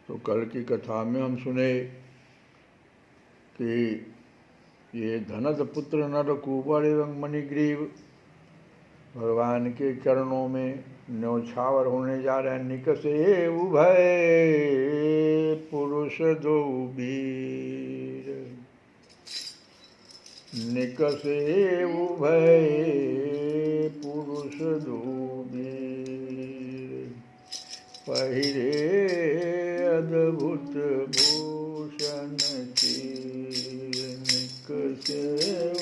तो कल की कथा में हम सुने कि ये धनद पुत्र नरकुबर एवं मणिग्रीव भगवान के चरणों में न्यौछावर होने जा रहे हैं। निकसे उभय पुरुष दो वीर, निकसे उभय पुरुष दो वीर, पहिरे अद्भुत भूषण चीर, निकसे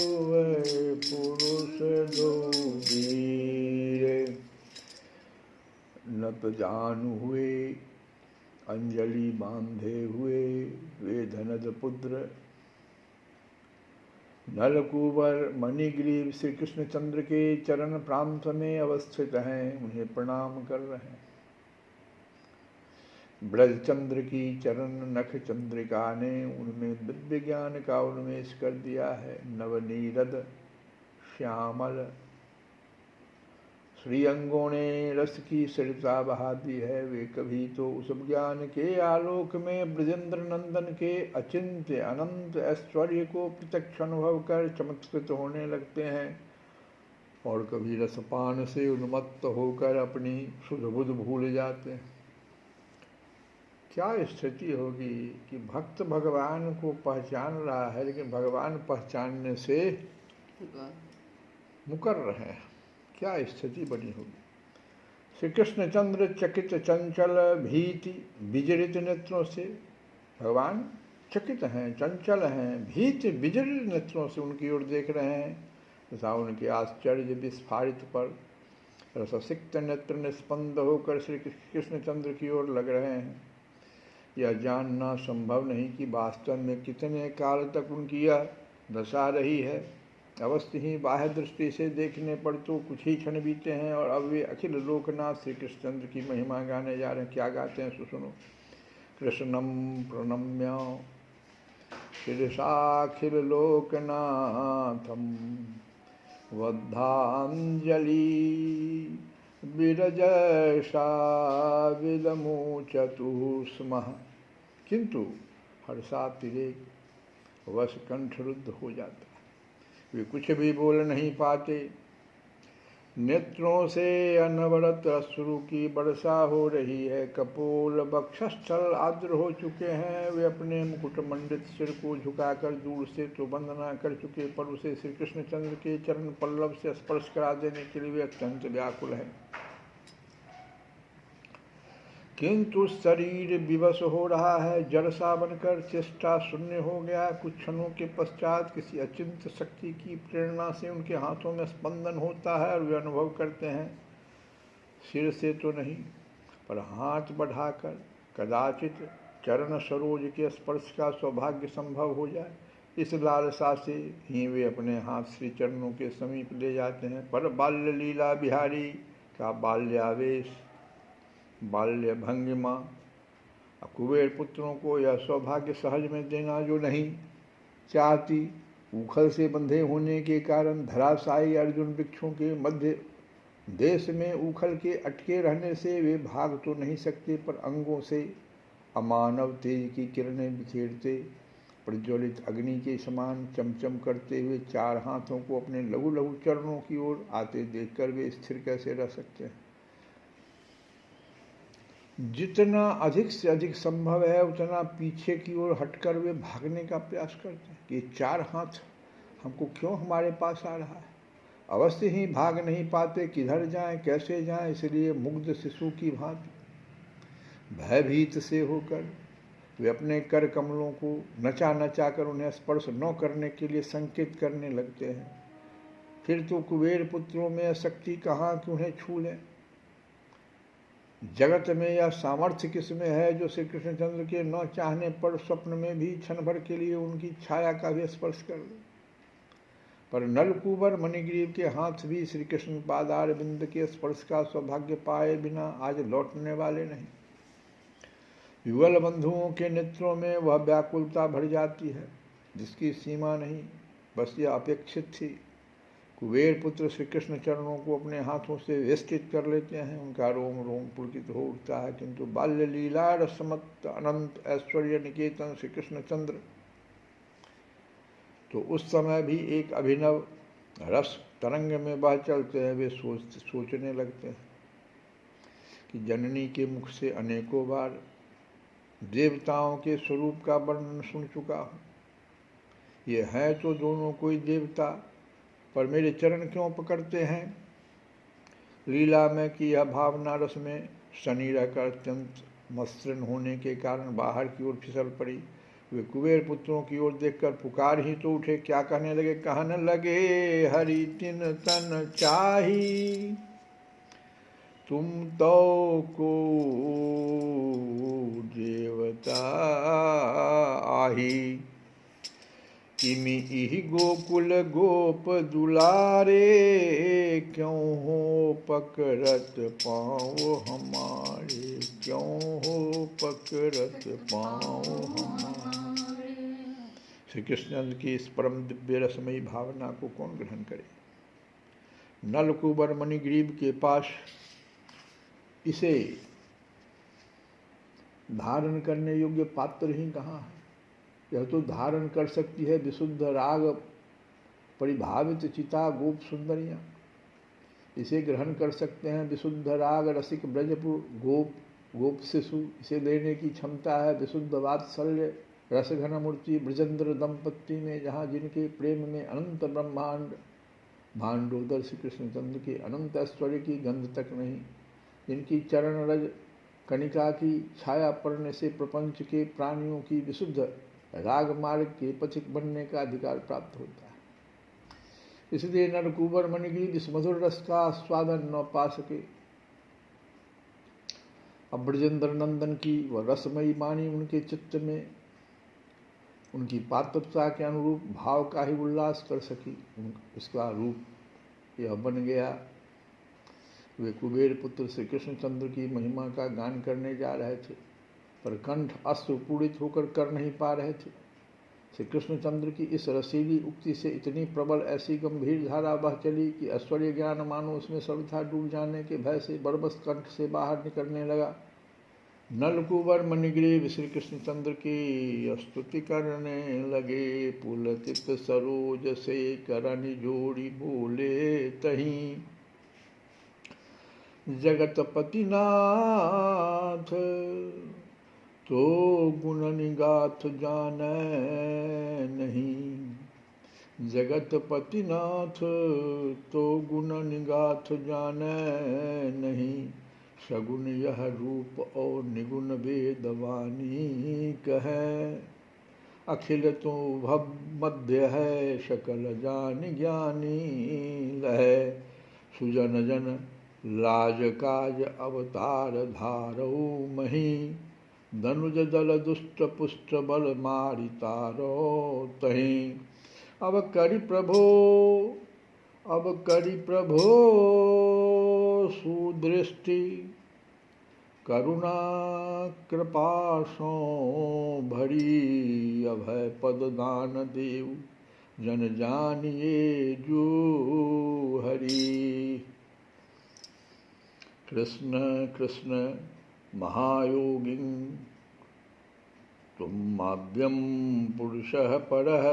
उभय पुरुष दो वीर। नत जान हुए अंजलि बांधे हुए वे धनद पुत्र नलकुबर मणिग्रीव श्री कृष्णचंद्र के चरण प्रांत में अवस्थित हैं, उन्हें प्रणाम कर रहे हैं। ब्रजचंद्र की चरण नख चंद्रिका ने उनमें दिव्य ज्ञान का उन्मेष कर दिया है। नवनीरद श्यामल श्रीअंगों ने रस की सरिता बहा दी है। वे कभी तो उस ज्ञान के आलोक में ब्रजेंद्र नंदन के अचिंत्य अनंत ऐश्वर्य को प्रत्यक्ष अनुभव कर चमत्कृत होने लगते हैं, और कभी रसपान से उन्मत्त होकर अपनी शुद्ध बुद्ध भूल जाते हैं। क्या स्थिति होगी कि भक्त भगवान को पहचान रहा है, लेकिन भगवान पहचानने से मुकर रहे हैं। क्या स्थिति बनी होगी। श्री कृष्णचंद्र चकित चंचल भीति विजड़ित नेत्रों से, भगवान चकित हैं, चंचल हैं, भीति विजड़ित नेत्रों से उनकी ओर देख रहे हैं तथा उनके आश्चर्य विस्फारित पर रससिक्त नेत्र निस्पंद होकर श्री कृष्णचंद्र की ओर लग रहे हैं। यह जानना संभव नहीं कि वास्तव में कितने काल तक उनकी यह दशा रही है। अवश्य ही बाह्य दृष्टि से देखने पर तो कुछ ही क्षण बीते हैं और अब वे अखिल लोकनाथ श्री कृष्णचंद्र की महिमा गाने जा रहे हैं। क्या गाते हैं सुनो। कृष्णम प्रणम्य शिरसाखिल लोकनाथम वद्धांजलि विरजसा विदमुचतु स्म, किंतु हर्षातिरेक वश कंठरुद्ध हो जाता है। वे कुछ भी बोल नहीं पाते। नेत्रों से अनवरत अश्रु की वर्षा हो रही है। कपोल वक्षस्थल आर्द्र हो चुके हैं। वे अपने मुकुट मंडित सिर को झुकाकर दूर से तो वंदना कर चुके, पर उसे श्री कृष्णचंद्र के चरण पल्लव से स्पर्श करा देने के लिए वे अत्यंत व्याकुल हैं। किंतु शरीर विवश हो रहा है, जड़सा बनकर चेष्टा शून्य हो गया। कुछ क्षणों के पश्चात किसी अचिंत शक्ति की प्रेरणा से उनके हाथों में स्पंदन होता है और वे अनुभव करते हैं, सिर से तो नहीं पर हाथ बढ़ाकर कदाचित चरण सरोज के स्पर्श का सौभाग्य संभव हो जाए। इस लालसा से ही वे अपने हाथ श्री चरणों के समीप ले जाते हैं। पर बाल्य लीला बिहारी का बाल्यावेश, बाल्य भंगिमा, कुबेर पुत्रों को यह सौभाग्य सहज में देना जो नहीं चाहती। उखल से बंधे होने के कारण धराशायी अर्जुन वृक्षों के मध्य देश में उखल के अटके रहने से वे भाग तो नहीं सकते, पर अंगों से अमानव तेज की किरणें बिखेरते प्रज्वलित अग्नि के समान चमचम करते हुए चार हाथों को अपने लघु लघु चरणों की ओर आते देखकर वे स्थिर कैसे रह सकते हैं। जितना अधिक से अधिक संभव है उतना पीछे की ओर हटकर वे भागने का प्रयास करते हैं कि ये चार हाथ हमको क्यों हमारे पास आ रहा है। अवश्य ही भाग नहीं पाते, किधर जाएं, कैसे जाएं। इसलिए मुग्ध शिशु की भांति भयभीत से होकर वे अपने कर कमलों को नचा नचा कर उन्हें स्पर्श न करने के लिए संकेत करने लगते हैं। फिर तो कुबेर पुत्रों में शक्ति कहाँ कि उन्हें छू लें। जगत में यह सामर्थ्य किसमें है जो श्री कृष्णचंद्र के न चाहने पर स्वप्न में भी क्षण भर के लिए उनकी छाया का भी स्पर्श कर ले। पर नलकुबर मणिग्रीव के हाथ भी श्री कृष्ण पादार बिंद के स्पर्श का सौभाग्य पाए बिना आज लौटने वाले नहीं। युगल बंधुओं के नेत्रों में वह व्याकुलता भर जाती है जिसकी सीमा नहीं। बस यह अपेक्षित थी। कुबेर पुत्र श्री कृष्ण चरणों को अपने हाथों से वेष्टित कर लेते हैं, उनका रोम रोम पुलकित हो उठता है। किंतु बाल्य लीला रसमत अनंत ऐश्वर्य निकेतन श्री कृष्ण चंद्र तो उस समय भी एक अभिनव रस तरंग में बह चलते हैं। वे सोचने लगते हैं कि जननी के मुख से अनेकों बार देवताओं के स्वरूप का वर्णन सुन चुका हूँ। ये हैं तो दोनों कोई देवता, पर मेरे चरण क्यों पकड़ते हैं। लीला में कि यह भावना रस में शनि रहकर अत्यंत मसृण होने के कारण बाहर की ओर फिसल पड़ी। वे कुबेर पुत्रों की ओर देखकर पुकार ही तो उठे। क्या कहने लगे हरि तिन तन चाही, तुम तो को देवता आही। इमि इहि गोकुल गोप दुलारे, क्यों हो पकड़त पाँव हमारे, क्यों हो पकड़त पाँव हमारे। श्री कृष्ण की इस परम दिव्य रसमयी भावना को कौन ग्रहण करे। नलकुबर मणिग्रीव के पास इसे धारण करने योग्य पात्र ही कहाँ है। यह तो धारण कर सकती है विशुद्ध राग परिभावित चिता गोप सुंदरियाँ। इसे ग्रहण कर सकते हैं विशुद्ध राग रसिक ब्रजपुर गोप शिशु। इसे लेने की क्षमता है विशुद्ध वात्सल्य रसघन मूर्ति ब्रजेंद्र दंपत्ति में, जहाँ जिनके प्रेम में अनंत ब्रह्मांड भांडोदर श्री कृष्णचंद्र के अनंत ऐश्वर्य की गंध तक नहीं, जिनकी चरण रज कणिका की छाया पड़ने से प्रपंच के प्राणियों की विशुद्ध राग मार्ग के पथिक बनने का अधिकार प्राप्त होता है। इसलिए नरकुबर मणिग्रीव इस मधुर रस का आस्वादन न पा सके। अब ब्रजेंद्र नंदन की वह रसमयी वाणी उनके चित्त में उनकी पात्रता के अनुरूप भाव का ही उल्लास कर सकी। उसका रूप यह बन गया। वे कुबेर पुत्र श्री कृष्णचंद्र की महिमा का गान करने जा रहे थे, पर कंठ अश्रुपूरित होकर कर नहीं पा रहे थे। श्री कृष्णचंद्र की इस रसीली उक्ति से इतनी प्रबल ऐसी गंभीर धारा बह चली कि ऐश्वर्य ज्ञान मानो उसमें सर्वथा डूब जाने के भय से बरबस कंठ से बाहर निकलने लगा। नलकुबर मणिग्रीव श्री कृष्णचंद्र की स्तुति करने लगे। पुलकित सरोज से करनि जोड़ी बोले तहीं, जगतपति नाथ तो गुण निगाथ जाने नहीं। जगतपति नाथ तो गुण निगाथ जाने नहीं। सगुन यह रूप और निगुण वेदवाणी कहे। अखिल तो भव मध्य है सकल जान ज्ञानी लहे। सुजन जन लाज काज अवतार धारो मही। धनुज दल दुष्ट पुष्ट बल मारि तारो तहीं। अब करि प्रभो सुदृष्टि। करुणा कृपा सो भरी। अभय पद दान देव जन जानिए जो हरि। कृष्ण कृष्ण महायोगिं त्वमाद्यं पुरुषः परः।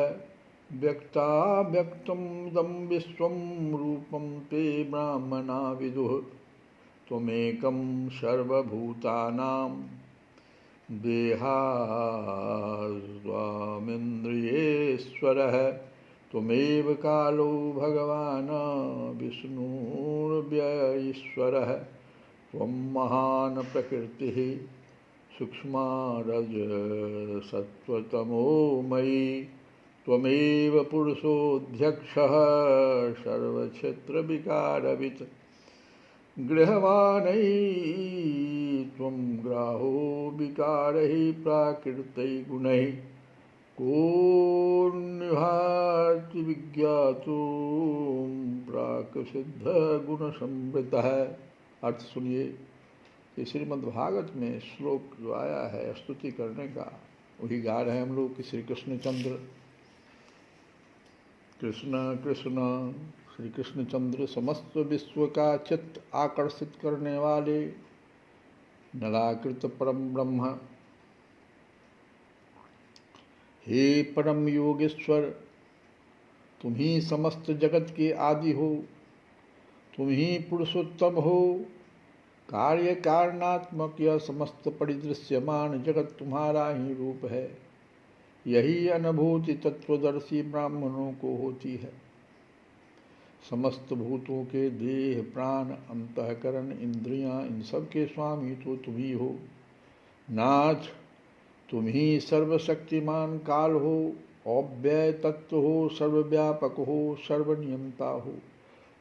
व्यक्ता व्यक्तं दं विश्वं रूपं ते ब्राह्मणा विदुः। त्वमेकं सर्वभूतानां देहास्त्वमिन्द्रियेश्वरः। त्वमेव कालो भगवान् विष्णुर्व्ययीश्वरः। त्वं महान् प्रकृतिः सूक्ष्मा रजसत्त्वतमोमयी। त्वमेव पुरुषोऽध्यक्षः सर्वक्षेत्रविकारवित्। गृहवाणै त्वं ग्राहो विकारैः प्राकृतैः गुणैः। कोऽन्यभाति विज्ञातुं प्राक्सिद्धगुणसंवृतः। अर्थ सुनिए। ये श्रीमद्भागवत में श्लोक जो आया है स्तुति करने का, वही गा रहे हैं हम लोग कि श्री कृष्णचंद्र कृष्ण कृष्ण श्री कृष्णचंद्र समस्त विश्व का चित्त आकर्षित करने वाले निराकृत परम ब्रह्म, हे परम योगेश्वर, तुम ही समस्त जगत के आदि हो, तुम ही पुरुषोत्तम हो। कार्य कारणात्मक यह समस्त परिदृश्यमान जगत तुम्हारा ही रूप है। यही अनुभूति तत्वदर्शी ब्राह्मणों को होती है। समस्त भूतों के देह, प्राण, अंतःकरण, इंद्रियां, इन सब के स्वामी तो तुम ही हो। नाथ, तुम ही सर्वशक्तिमान काल हो, अव्यय तत्व हो, सर्वव्यापक हो, सर्वनियंता हो।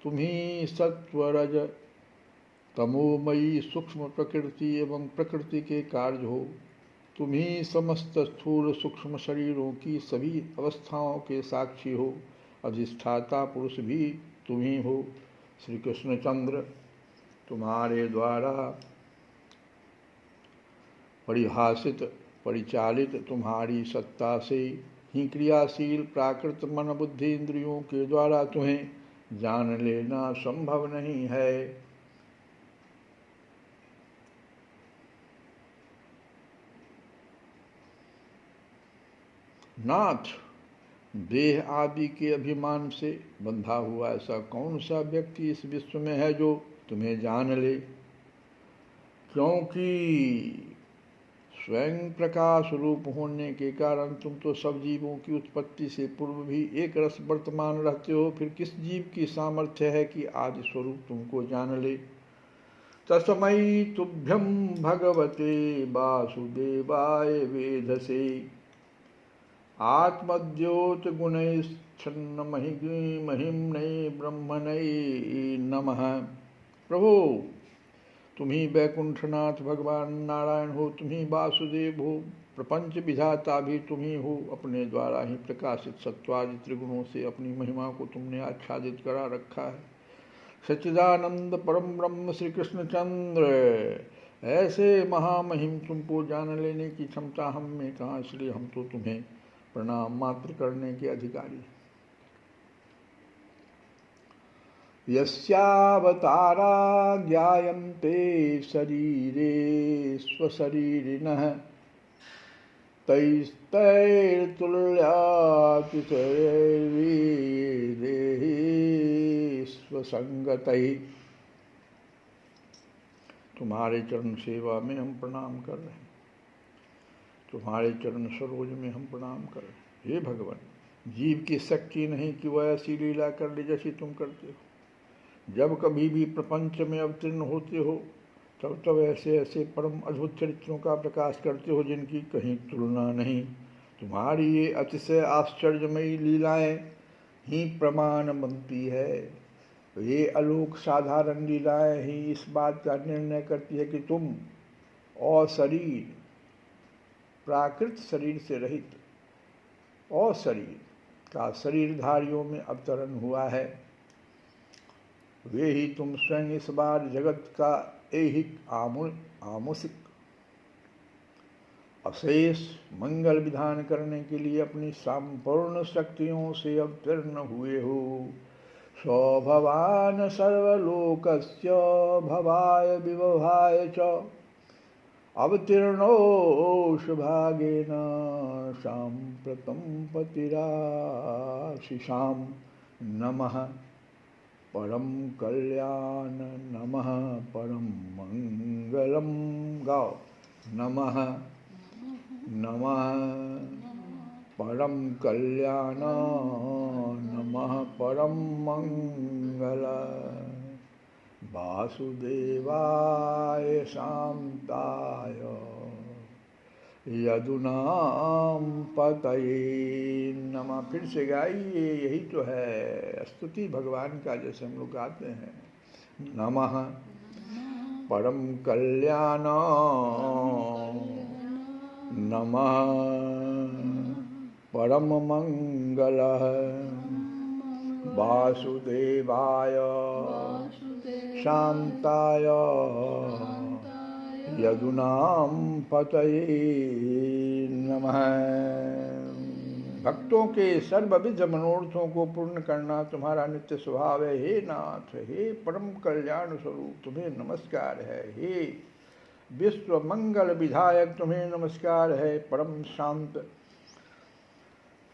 तुम ही सत्व, रज, तमोमयी सूक्ष्म प्रकृति एवं प्रकृति के कार्य हो। तुम ही समस्त स्थूल सूक्ष्म शरीरों की सभी अवस्थाओं के साक्षी हो। अधिष्ठाता पुरुष भी तुम ही हो। श्री कृष्णचंद्र, तुम्हारे द्वारा परिभाषित परिचालित तुम्हारी सत्ता से ही क्रियाशील प्राकृत मन बुद्धि इंद्रियों के द्वारा तुम्हें जान लेना संभव नहीं है। नाथ, देह आदि के अभिमान से बंधा हुआ ऐसा कौन सा व्यक्ति इस विश्व में है जो तुम्हें जान ले? क्योंकि स्वयं प्रकाश रूप होने के कारण तुम तो सब जीवों की उत्पत्ति से पूर्व भी एक रस वर्तमान रहते हो। फिर किस जीव की सामर्थ्य है कि आदि स्वरूप तुमको जान ले? तस्मै तुभ्यं भगवते वासुदेवाय वेधसे आत्मद्योत गुणैश्छन्न महिम्ने ब्रह्मणे नमः। प्रभु, तुम ही वैकुंठनाथ भगवान नारायण हो, तुम ही वासुदेव हो, प्रपंच विधाता भी तुम ही हो। अपने द्वारा ही प्रकाशित सत्वादि त्रिगुणों से अपनी महिमा को तुमने आच्छादित करा रखा है। सच्चिदानंद परम ब्रह्म श्री कृष्णचंद्र, ऐसे महामहिम तुमको जान लेने की क्षमता हम में कहाँ, इसलिए हम तो तुम्हें प्रणाम मात्र करने के अधिकारी। यस्यावतारा ज्ञायन्ते शरीरे स्वशरीरिणः तैस्तैर्तुल्यातिशैर्देहि स्वसंगतैः। तुम्हारे चरण सेवा में हम प्रणाम कर रहे हैं, तुम्हारे चरण सरोज में हम प्रणाम कर रहे हैं। हे भगवान, जीव की शक्ति नहीं कि वह ऐसी लीला कर ले जैसी तुम करते हो। जब कभी भी प्रपंच में अवतीर्ण होते हो तब तब ऐसे ऐसे परम अद्भुत चरित्रों का प्रकाश करते हो जिनकी कहीं तुलना नहीं। तुम्हारी ये अतिशय आश्चर्यमयी लीलाएं ही प्रमाण बनती है। ये अलोक साधारण लीलाएं ही इस बात का निर्णय करती है कि तुम और शरीर, प्राकृत शरीर से रहित और शरीर का शरीरधारियों में अवतरण हुआ है। वे ही तुम स्वयं इस बार जगत का ऐहिक आमुषिक अशेष मंगल विधान करने के लिए अपनी संपूर्ण शक्तियों से अवतीर्ण हुए हो। स्वभवान सर्वलोकस्य भवाय विभवाय च अवतीर्णो शुभागेन साम्प्रतं पतिराशिषां नमः परम कल्याण नमः परम मंगलम। गाओ नमः नमः परम कल्याण नमः परम मंगल। वासुदेवाय शांताय यदुनाम पतये नमः। फिर से गाइए, यही तो है स्तुति भगवान का, जैसे हम लोग गाते हैं। नमः परम कल्याण नमः परम मंगल। वासुदेवाय शांताय यदुनाम पतये नमः। भक्तों के सर्वविध मनोरथों को पूर्ण करना तुम्हारा नित्य स्वभाव है। हे नाथ, हे परम कल्याण स्वरूप, तुम्हें नमस्कार है। हे विश्व मंगल विधायक, तुम्हें नमस्कार है। परम शांत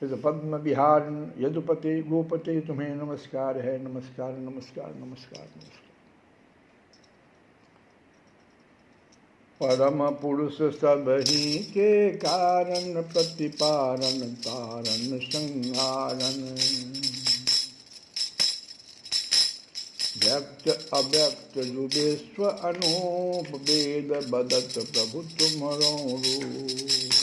पद्म विहार यदुपते गोपते, तुम्हें नमस्कार है। नमस्कार नमस्कार नमस्कार नमस्कार। परम पुरुष सब ही के कारण, प्रतिपारण तारण संहारण, व्यक्त अव्यक्त जुबेश्व अनूप, वेद बदत प्रभु तुम्हारो रूप।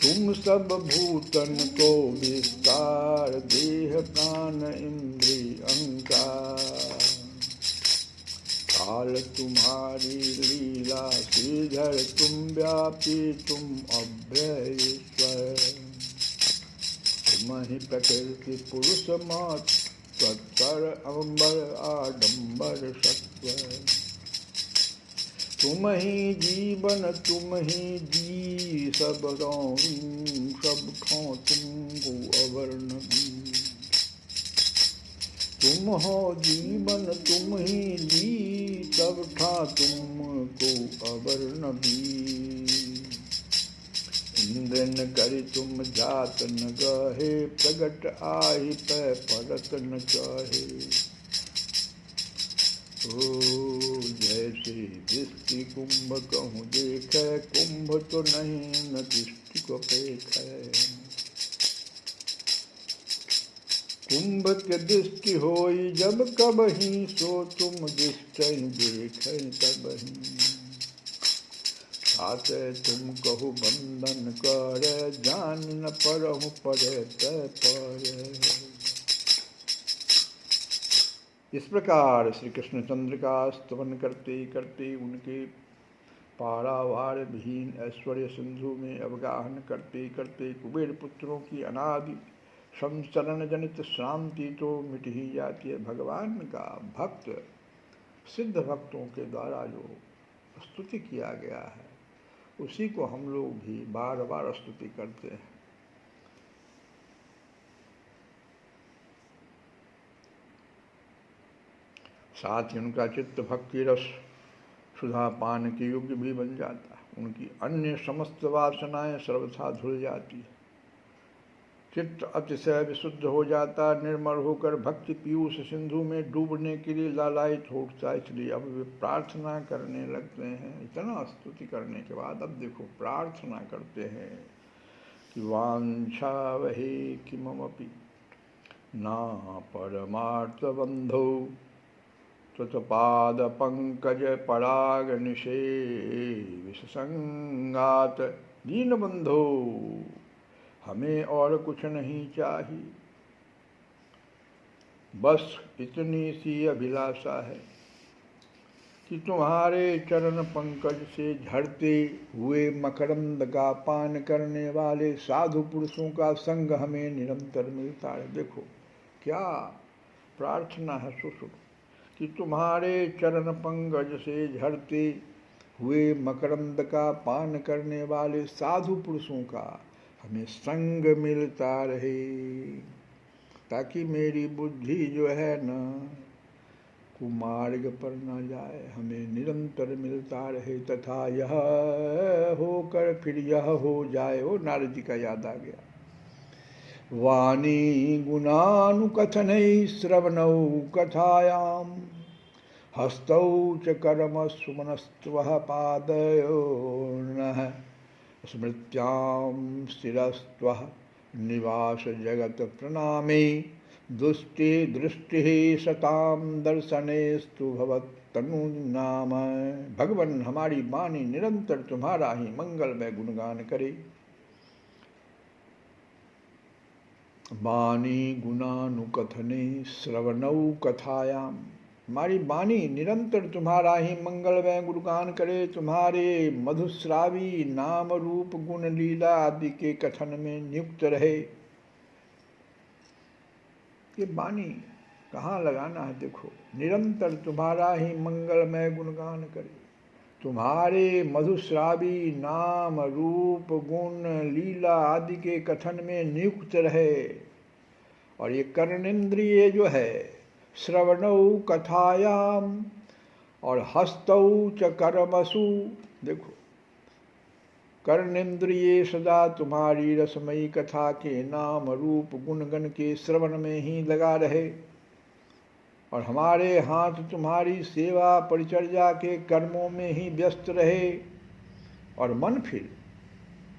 तुम सब भूतन को विस्तार, देह प्राण इंद्रिय अहंकार, काल तुम्हारी लीला श्रीधर, तुम व्यापी तुम अभ्यईश्वर। तुम ही प्रकृति पुरुष मात, तत्पर अम्बर आडंबर सत्व। तुम ही जीवन तुम ही जी, सब सब खो तुमको अवर्ण दी। तुम हो जीवन तुम ही ली, सब था तुमको अवर्ण दी। इंद्र न करि तुम जात न गहे, प्रगट आहि पै परत न चाहे। ओ जैसे दृष्टि कुंभ कहूँ देखे, कुंभ तो नहीं न दृष्टि को पेखे। कुंभ के दृष्टि होई जब कबही, सो तुम दृष्टि देखे तबही। आते तुम कहु बंधन कर, जान न परहु परे तय पर। इस प्रकार श्री कृष्णचंद्र का स्तवन करते करते उनके पारावार विहीन ऐश्वर्य सिंधु में अवगाहन करते करते कुबेर पुत्रों की अनादि संचरण जनित श्रांति तो मिट ही जाती है। भगवान का भक्त सिद्ध भक्तों के द्वारा जो स्तुति किया गया है, उसी को हम लोग भी बार बार स्तुति करते हैं। साथ ही उनका चित्त भक्ति रस सुधा पान के योग्य भी बन जाता है। उनकी अन्य समस्त वासनाएं सर्वथा धुल जाती है। चित्त अतिशय विशुद्ध हो जाता, निर्मल होकर भक्ति पीयूष सिंधु में डूबने के लिए लालायित हो उठता। इसलिए अब वे प्रार्थना करने लगते हैं। इतना स्तुति करने के बाद अब देखो प्रार्थना करते हैं कि वांछा वही किमपि ना परमार्थ बंधो, त्वत्पाद पंकज पराग निषे विसंगात। दीन बंधो, हमें और कुछ नहीं चाहिए, बस इतनी सी अभिलाषा है कि तुम्हारे चरण पंकज से झड़ते हुए मकरंद का पान करने वाले साधु पुरुषों का संग हमें निरंतर मिलता है। देखो क्या प्रार्थना है सुसुख, कि तुम्हारे चरण पंकज से झड़ते हुए मकरंद का पान करने वाले साधु पुरुषों का हमें संग मिलता रहे, ताकि मेरी बुद्धि जो है ना कुमार्ग पर न जाए, हमें निरंतर मिलता रहे, तथा यह होकर फिर यह हो जाए। वो नारद जी का याद आ गया। वाणी गुणानुकथनै श्रवणौ कथायाम, हस्तौ च कर्म सुमनस्त्वः पादयोर्नः, स्मृत्यां स्थिरस्त्वः निवास जगत प्रणामे, दुष्टि दृष्टि सताम दर्शनेस्तु भवत्तनु नाम। भगवन हमारी वाणी निरंतर तुम्हारा ही मंगल में गुणगान करे। वाणी गुणानुकथने श्रवणौ कथायाम, हमारी वाणी निरंतर तुम्हारा ही मंगल में गुणगान करे, तुम्हारे मधुश्रावी नाम रूप गुण लीला आदि के कथन में नियुक्त रहे। ये वाणी कहाँ लगाना है? देखो निरंतर तुम्हारा ही मंगल में गुणगान करे। तुम्हारे मधुश्रावी नाम रूप गुण लीला आदि के कथन में नियुक्त रहे। और ये कर्णेंद्रिय जो है, श्रवणौ कथायाम और हस्तौ च कर्मसु, देखो कर्णेंद्रिय सदा तुम्हारी रसमयी कथा के नाम रूप गुणगण के श्रवण में ही लगा रहे, और हमारे हाथ तुम्हारी सेवा परिचर्या के कर्मों में ही व्यस्त रहे। और मन, फिर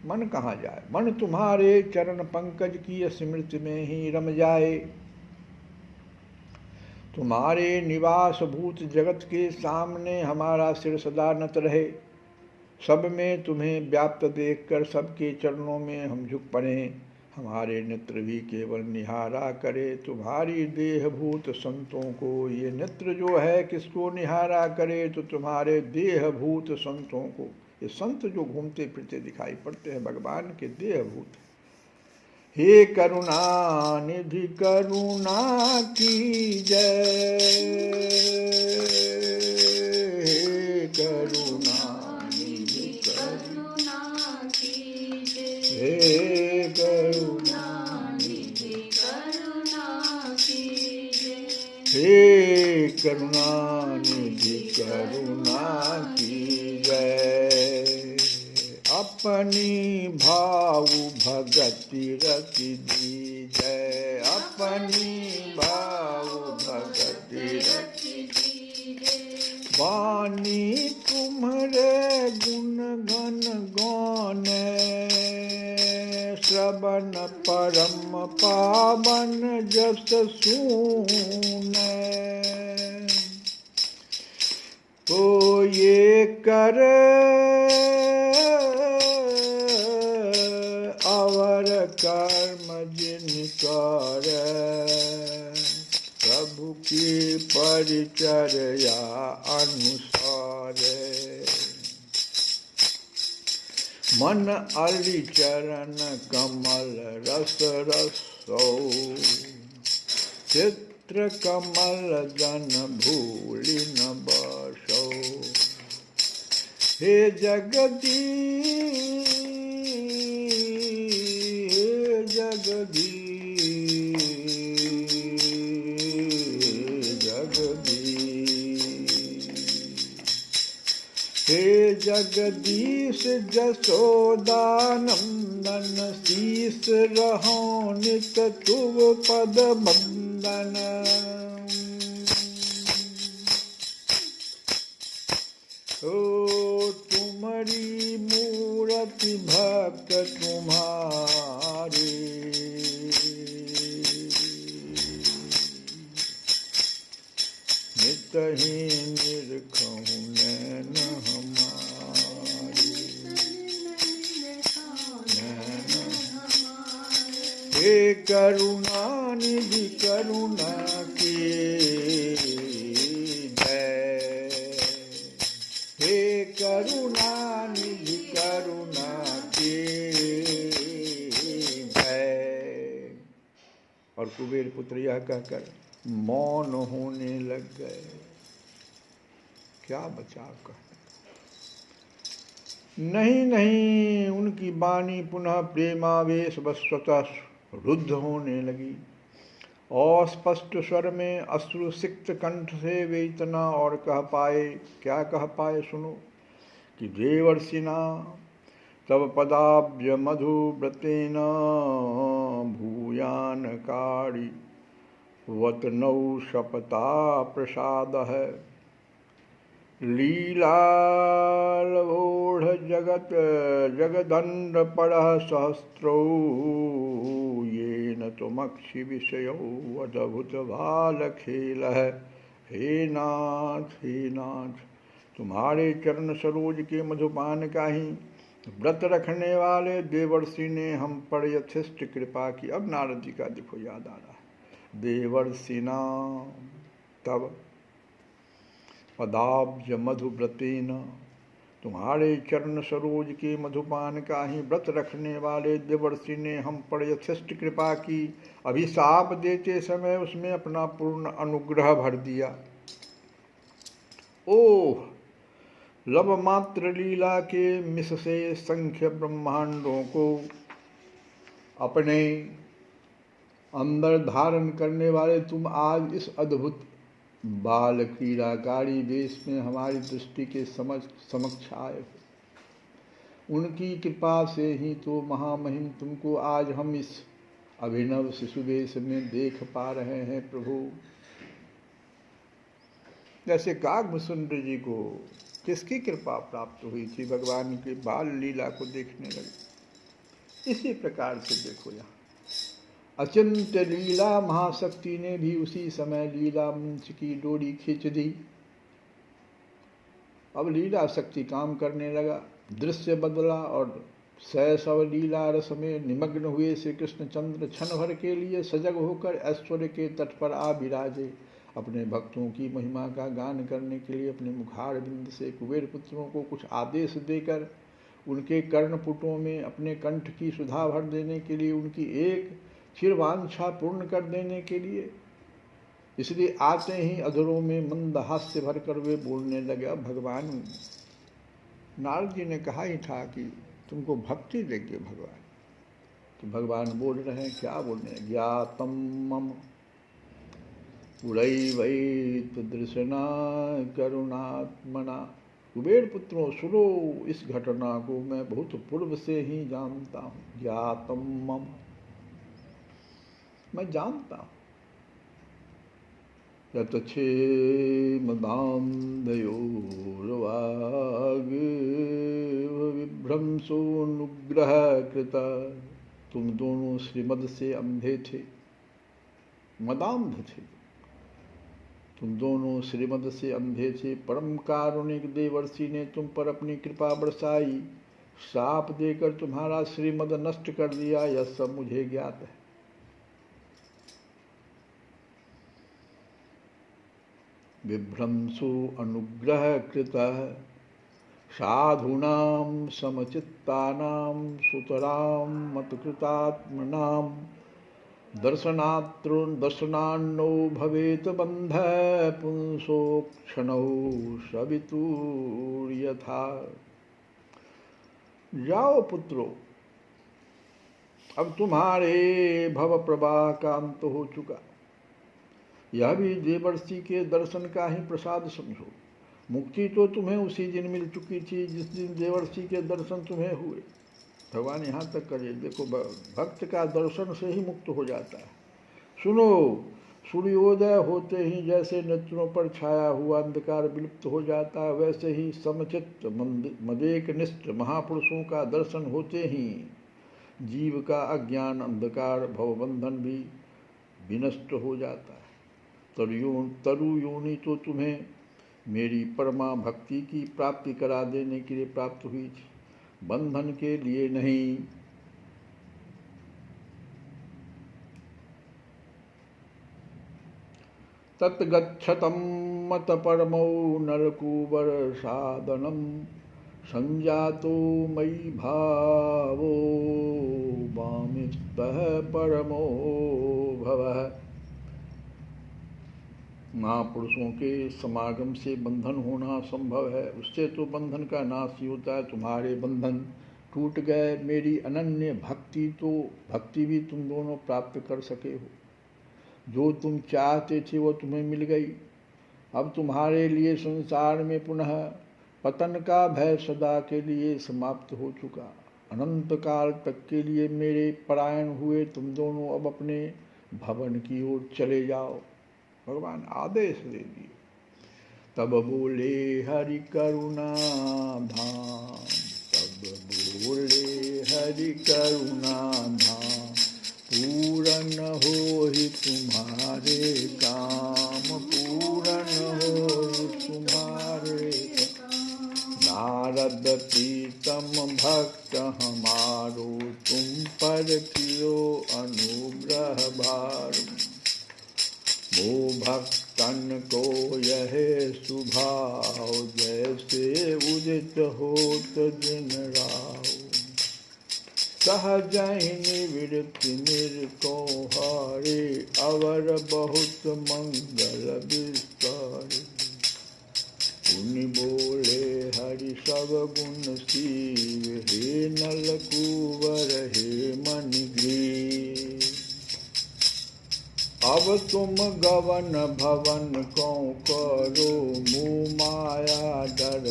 मन कहाँ जाए, मन तुम्हारे चरण पंकज की स्मृति में ही रम जाए। तुम्हारे निवास भूत जगत के सामने हमारा सिर सदा नत रहे। सब में तुम्हें व्याप्त देखकर सबके चरणों में हम झुक पड़े। हमारे नेत्र भी केवल निहारा करे तुम्हारी देहभूत संतों को। ये नेत्र जो है किसको निहारा करे, तो तुम्हारे देहभूत संतों को। ये संत जो घूमते फिरते दिखाई पड़ते हैं भगवान के देहभूत। हे करुणा निधि करुणा की जय, हे करुणा निधि करुणा की जय, हे करुणा निधि करुणा की जय, हे करुणा निधि करुणा की जय। अपनी भाव भगति रति दीजय, अपनी भाव भगति रति दीजय। वाणी तुम्हारे गुण गण गाने, श्रवण परम पावन जस सुने। तो ये करे अवर कर्म जिनकर, प्रभु की परिचर्या अनुसार। मन अली चरण कमल रस रसो, चित्र कमल जन भूलि न बसो। हे जगदीश, जगदीश, जगदीश। हे जगदीश जसोदानंदन, शीस रहो नित तुव पद बंदन। ओ तुम्हारी मूर्ति भक्त तुम्हारी, नित ही निरखूं नैन हमारी, नैन हमारी। हे करुणा निधि करुणा की जय, हे करुणा निधि करुणा की जय। और कुबेर पुत्र यह कहकर मौन होने लग गए। क्या बचा कहने, नहीं नहीं, उनकी वाणी पुनः प्रेमावेश स्वतः रुद्ध होने लगी। अस्पष्ट स्वर में अश्रुसिक्त कंठ से वे इतना और कह पाए। क्या कह पाए सुनो, कि देवर्षिना तव पदाब्ज मधुव्रतेन भूयान काड़ी वत नौ शपथा प्रसाद है। लीलालवोढ़ जगत जगदंड पड़ सहस्रो, ये न तुमक्षि विषयो अद्भुत बाल खेल है। हे नाथ, हे नाथ, तुम्हारे चरण सरोज के मधुपान का ही व्रत रखने वाले देवर्षि ने हम पर यथेष्ट कृपा की। अब नारद जी का देखो याद आ रहा है। देवर्षिना तब पदाब्ज मधुव्रतेन, तुम्हारे चरण सरोज के मधुपान का ही व्रत रखने वाले देवर्षि ने हम पर यथेष्ट कृपा की। अभिशाप देते समय उसमें अपना पूर्ण अनुग्रह भर दिया। ओह, लव मात्र लीला के मिस से संख्य ब्रह्मांडों को अपने अंदर धारण करने वाले तुम आज इस अद्भुत बाल क्रीड़ाकारी वेश में हमारी दृष्टि के समक्ष आए हो। उनकी कृपा से ही तो महामहिम तुमको आज हम इस अभिनव शिशु वेश में देख पा रहे हैं प्रभु। जैसे कागभूषुंड जी को किसकी कृपा प्राप्त हुई थी, भगवान की बाल लीला को देखने लगे। इसी प्रकार से देखो यहाँ अचिंत लीला महाशक्ति ने भी उसी समय लीला मंच की डोरी खींच दी। अब लीला शक्ति काम करने लगा, दृश्य बदला और शैशव लीला रस में निमग्न हुए श्री कृष्णचंद्र क्षण भर के लिए सजग होकर ऐश्वर्य के तट पर आ विराजे। अपने भक्तों की महिमा का गान करने के लिए अपने मुखार बिंद से कुबेर पुत्रों को कुछ आदेश देकर उनके कर्णपुटों में अपने कंठ की सुधा भर देने के लिए, उनकी एक चिरवांछा पूर्ण कर देने के लिए, इसलिए आते ही अधरों में मंद हास्य भरकर वे बोलने लगे। अब भगवान, नारद जी ने कहा ही था कि तुमको भक्ति देंगे भगवान, तो भगवान बोल रहे हैं, क्या बोल रहे हैं? ज्ञातम मम उड़ैवैत दृशना करुणात्मना। कुबेर पुत्रों सुनो, इस घटना को मैं बहुत पूर्व से ही जानता हूँ। ज्ञातम मम, मैं जानता हूँ। यतच्छे मदान्धयोर्वाग विभ्रंसोनुग्रह कृता। तुम दोनों श्रीमद से अंधे थे, मदान्ध थे, तुम दोनों श्रीमद से अंधे थे। परम कारुणिक देवर्षि ने तुम पर अपनी कृपा बरसाई, शाप देकर तुम्हारा श्रीमद नष्ट कर दिया, यह सब मुझे ज्ञात है। विभ्रंसो अनुग्रह कृतः साधूनां समचित्तानां सुतरां मतकृतात्मनां दर्शनान्नो भवेत बंध पुंसो क्षणौ सवितुर्यथा। जाओ पुत्रो, अब तुम्हारे भव प्रवाह का अंत हो चुका। यह भी देवर्षि के दर्शन का ही प्रसाद समझो। मुक्ति तो तुम्हें उसी दिन मिल चुकी थी जिस दिन देवर्षि के दर्शन तुम्हें हुए। भगवान यहाँ तक करे, देखो भक्त का दर्शन से ही मुक्त हो जाता है। सुनो, सूर्योदय होते ही जैसे नेत्रों पर छाया हुआ अंधकार विलुप्त हो जाता है, वैसे ही समचित्त मदेक निष्ठ महापुरुषों का दर्शन होते ही जीव का अज्ञान अंधकार भवबंधन भी विनष्ट हो जाता है। तरु योनि तो तुम्हें मेरी परमा भक्ति की प्राप्ति करा देने के लिए प्राप्त हुई थी, बंधन के लिए नहीं। तत्गच्छतं मत परमो नरकुबर साधनम संजातो मयि भावो वामिस्तः परमो भवः। महापुरुषों के समागम से बंधन होना संभव है, उससे तो बंधन का नाश ही होता है। तुम्हारे बंधन टूट गए, मेरी अनन्य भक्ति भी तुम दोनों प्राप्त कर सके हो। जो तुम चाहते थे वो तुम्हें मिल गई। अब तुम्हारे लिए संसार में पुनः पतन का भय सदा के लिए समाप्त हो चुका। अनंत काल तक के लिए मेरे परायण हुए तुम दोनों अब अपने भवन की ओर चले जाओ। भगवान आदेश दे दिए। तब बोले हरि करुणा धाम, तब बोले हरि करुणा धाम, पूरन हो ही तुम्हारे काम, पूरन हो ही तुम्हारे काम। नारद प्रीतम भक्त हमारो, तुम पर कियो अनुग्रह भार। वो भक्तन को यह सुभाव, जैसे उदित होत दिन राव। सहज निवृत्ति निरतो हरे, अवर बहुत मंगल विस्तार। उन बोले हरि हरि सब गुण सीव, हे नलकूबर हे मणिग्रीव। अब तुम गवन भवन कौं करो, मुँह माया डर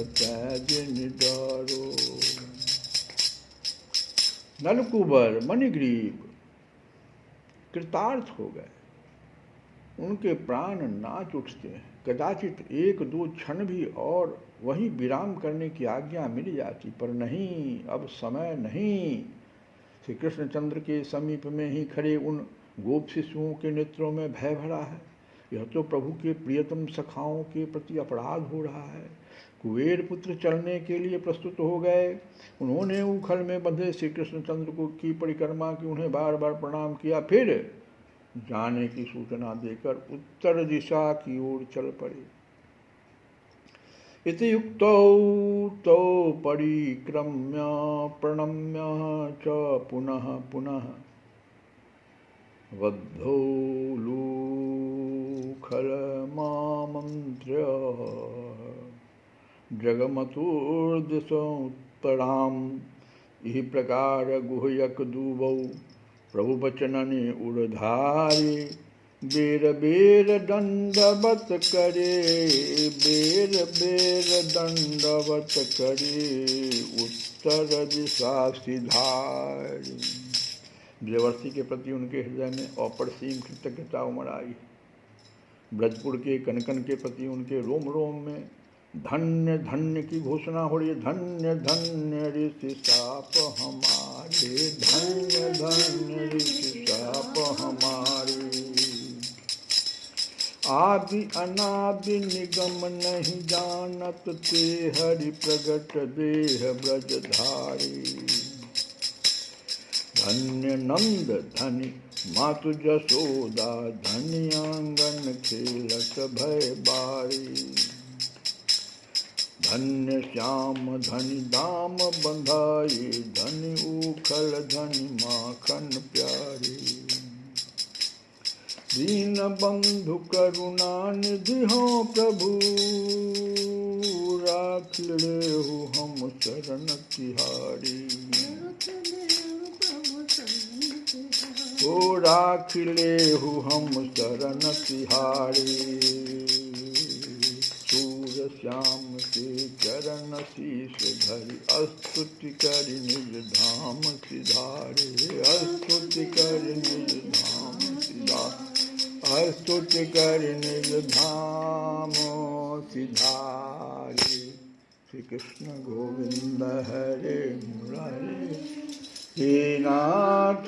जिन डरो। नलकूबर मणिग्रीव कृतार्थ हो गए, उनके प्राण नाच उठते हैं। कदाचित एक दो क्षण भी और वहीं विराम करने की आज्ञा मिल जाती, पर नहीं, अब समय नहीं। श्री कृष्णचंद्र के समीप में ही खड़े उन गोप शिशुओं के नेत्रों में भय भरा है। यह तो प्रभु के प्रियतम सखाओं के प्रति अपराध हो रहा है। कुबेर पुत्र चलने के लिए प्रस्तुत हो गए। उन्होंने उखल में बंधे श्री कृष्णचंद्र को की परिक्रमा की, उन्हें बार बार प्रणाम किया, फिर जाने की सूचना देकर उत्तर दिशा की ओर चल पड़े। इति युक्तौ तौ परिक्रम्य प्रणम्य च पुनः पुनः, बद्धौ लूखलमामन्त्र्य जगमतुर्दिशोत्तराम्। इहि प्रकार गुह्यक दूबौ प्रभु बचननि उड़धारे, बेर बेर दंडवत करे, बेर बेर दंडवत करे, उत्तर दिशा सिधारी। देवर्षि के प्रति उनके हृदय में अपरसीम कृतज्ञता उमड़ आई। ब्रजपुर के कनकन के प्रति उनके रोम रोम में धन्य धन्य की घोषणा हो रही है। धन्य धन्य ऋषि साप हमारे, धन्य धन्य ऋषि साप हमारे। आदि अनादि निगम नहीं जानत, ते हरि प्रगट देह ब्रजधारी। धन्य नंद धनि मातु जसोदा, धन्य आंगन खेलत भय बारी। धन्य श्याम धनि दाम बंधाई, धनि उखल धनि माखन प्यारी। दीन बंधु करुणा निधि हो प्रभु, राख लेहु हम शरण तिहारी। ओ राख लेहु हम शरण तिहारी। सूर श्याम के चरण शीश धरि, स्तुति करि निज धाम सिधारे। स्तुति करि निज धाम सिधारे, स्तुति करि निज धाम सिधारे। श्री कृष्ण गोविंद हरे मुरारे, हे नाथ